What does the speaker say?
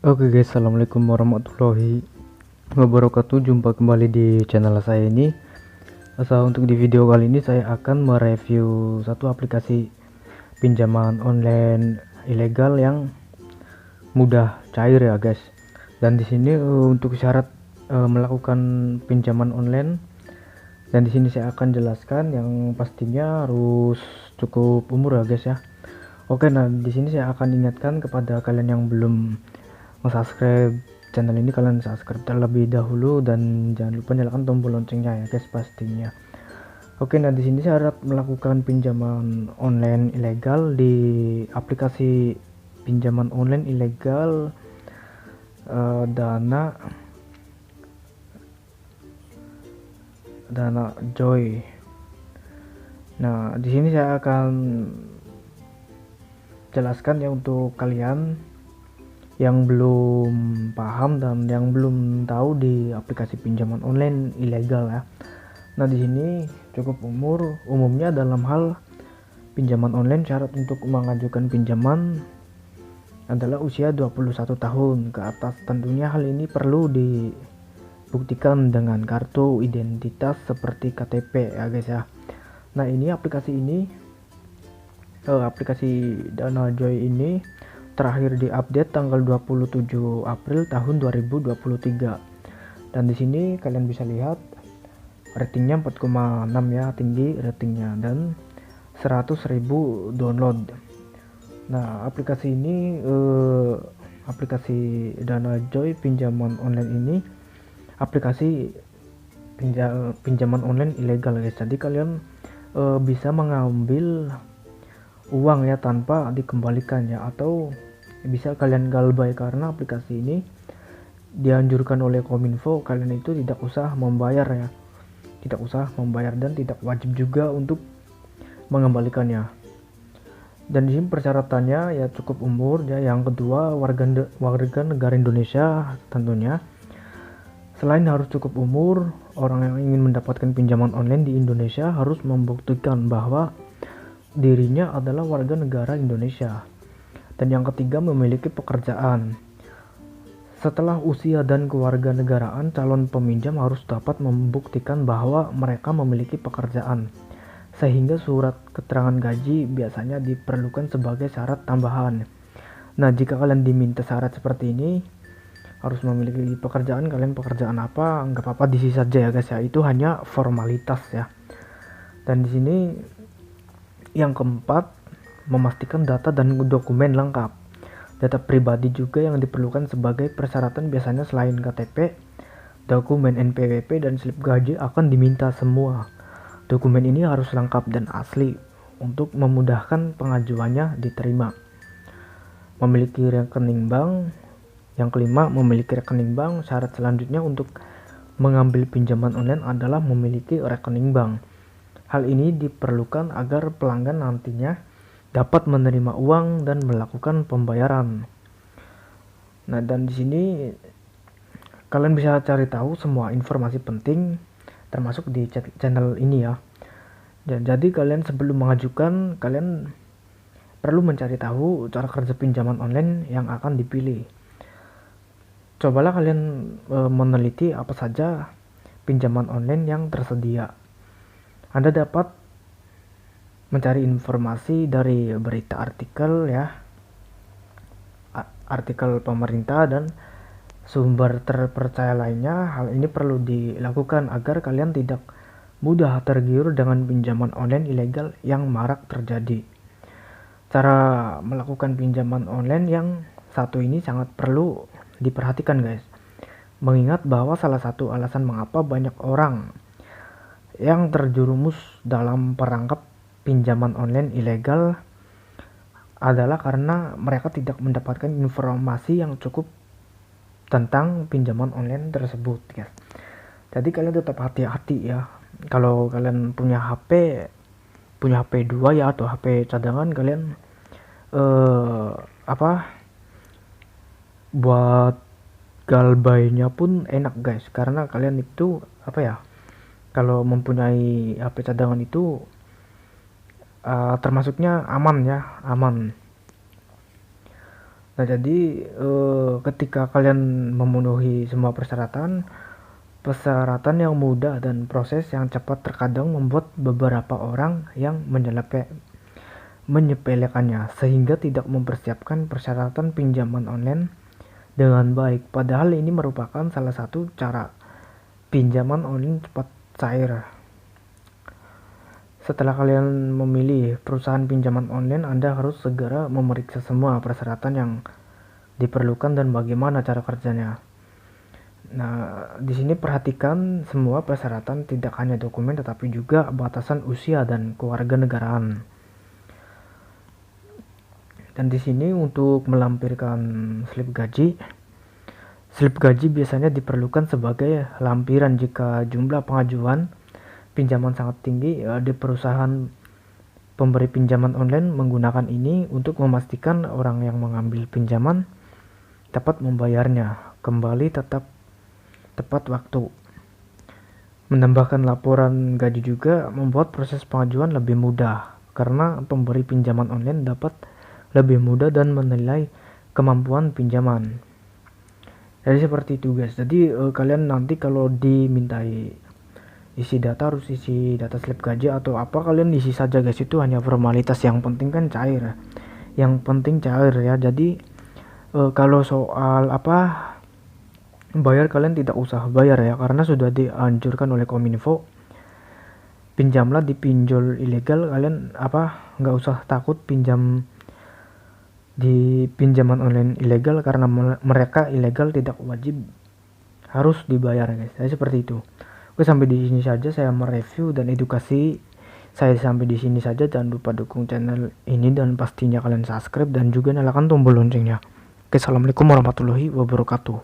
Oke guys, assalamualaikum warahmatullahi wabarakatuh. Jumpa kembali di channel saya ini. Untuk di video kali ini saya akan mereview satu aplikasi pinjaman online ilegal yang mudah cair ya guys. Dan di sini untuk syarat melakukan pinjaman online, dan di sini saya akan jelaskan yang pastinya harus cukup umur ya guys ya. Oke, nah di sini saya akan ingatkan kepada kalian yang belum subscribe channel ini, kalian subscribe terlebih dahulu dan jangan lupa nyalakan tombol loncengnya ya guys pastinya. Oke, nah di sini syarat melakukan pinjaman online ilegal di aplikasi pinjaman online ilegal Dana Joy. Nah, di sini saya akan jelaskan ya untuk kalian yang belum paham dan yang belum tahu di aplikasi pinjaman online ilegal ya. Nah, di sini cukup umumnya dalam hal pinjaman online syarat untuk mengajukan pinjaman adalah usia 21 tahun ke atas. Tentunya hal ini perlu dibuktikan dengan kartu identitas seperti KTP ya guys ya. Nah, ini aplikasi Dana Joy ini terakhir diupdate tanggal 27 April tahun 2023. Dan di sini kalian bisa lihat ratingnya 4,6 ya, tinggi ratingnya, dan 100.000 download. Nah, aplikasi Dana Joy pinjaman online ini aplikasi pinjaman online ilegal guys. Jadi kalian bisa mengambil uang ya tanpa dikembalikan ya, atau bisa kalian galbay, karena aplikasi ini dianjurkan oleh Kominfo kalian itu tidak usah membayar ya, dan tidak wajib juga untuk mengembalikannya. Dan di sini persyaratannya ya cukup umur ya. Yang kedua, warga negara Indonesia tentunya. Selain harus cukup umur, orang yang ingin mendapatkan pinjaman online di Indonesia harus membuktikan bahwa dirinya adalah warga negara Indonesia. Dan yang ketiga, memiliki pekerjaan. Setelah usia dan kewarganegaraan, calon peminjam harus dapat membuktikan bahwa mereka memiliki pekerjaan, sehingga surat keterangan gaji biasanya diperlukan sebagai syarat tambahan. Nah, jika kalian diminta syarat seperti ini, harus memiliki pekerjaan, kalian pekerjaan apa, nggak apa-apa diisi saja ya guys ya, itu hanya formalitas ya. Dan di sini yang keempat, memastikan data dan dokumen lengkap. Data pribadi juga yang diperlukan sebagai persyaratan. Biasanya selain KTP, dokumen NPWP dan slip gaji akan diminta semua. Dokumen ini harus lengkap dan asli untuk memudahkan pengajuannya diterima. Memiliki rekening bank. Yang kelima, memiliki rekening bank. Syarat selanjutnya untuk mengambil pinjaman online adalah memiliki rekening bank. Hal ini diperlukan agar pelanggan nantinya dapat menerima uang dan melakukan pembayaran. Nah, dan di sini kalian bisa cari tahu semua informasi penting termasuk di channel ini ya. Dan jadi kalian sebelum mengajukan, kalian perlu mencari tahu cara kerja pinjaman online yang akan dipilih. Cobalah kalian meneliti apa saja pinjaman online yang tersedia. Anda dapat mencari informasi dari berita, artikel ya, artikel pemerintah dan sumber terpercaya lainnya. Hal ini perlu dilakukan agar kalian tidak mudah tergiur dengan pinjaman online ilegal yang marak terjadi. Cara melakukan pinjaman online yang satu ini sangat perlu diperhatikan guys, mengingat bahwa salah satu alasan mengapa banyak orang yang terjerumus dalam perangkap pinjaman online ilegal adalah karena mereka tidak mendapatkan informasi yang cukup tentang pinjaman online tersebut guys. Jadi kalian tetap hati-hati ya. Kalau kalian punya HP 2 ya, atau HP cadangan, kalian buat galbainya pun enak guys, karena kalian itu kalau mempunyai HP cadangan itu termasuknya aman ya, aman. Nah, jadi ketika kalian memenuhi semua persyaratan yang mudah dan proses yang cepat terkadang membuat beberapa orang yang menyepelekannya sehingga tidak mempersiapkan persyaratan pinjaman online dengan baik. Padahal ini merupakan salah satu cara pinjaman online cepat cair. Setelah kalian memilih perusahaan pinjaman online, Anda harus segera memeriksa semua persyaratan yang diperlukan dan bagaimana cara kerjanya. Nah, di sini perhatikan semua persyaratan, tidak hanya dokumen tetapi juga batasan usia dan kewarganegaraan. Dan di sini untuk melampirkan slip gaji biasanya diperlukan sebagai lampiran jika jumlah pengajuan pinjaman sangat tinggi. Di perusahaan pemberi pinjaman online menggunakan ini untuk memastikan orang yang mengambil pinjaman dapat membayarnya kembali tepat waktu. Menambahkan laporan gaji juga membuat proses pengajuan lebih mudah karena pemberi pinjaman online dapat lebih mudah dan menilai kemampuan pinjaman. Jadi seperti itu guys. Jadi kalian nanti kalau dimintai isi data harus isi data slip gaji atau apa, kalian isi saja guys, itu hanya formalitas, yang penting kan cair. Yang penting cair ya. Jadi kalau soal bayar, kalian tidak usah bayar ya karena sudah dianjurkan oleh Kominfo. Pinjamlah di pinjol ilegal, kalian nggak usah takut pinjam di pinjaman online ilegal karena mereka ilegal, tidak wajib harus dibayar guys. Jadi seperti itu. Oke, sampai di sini saja saya mereview dan edukasi saya sampai di sini saja. Jangan lupa dukung channel ini dan pastinya kalian subscribe dan juga nyalakan tombol loncengnya. Oke, assalamualaikum warahmatullahi wabarakatuh.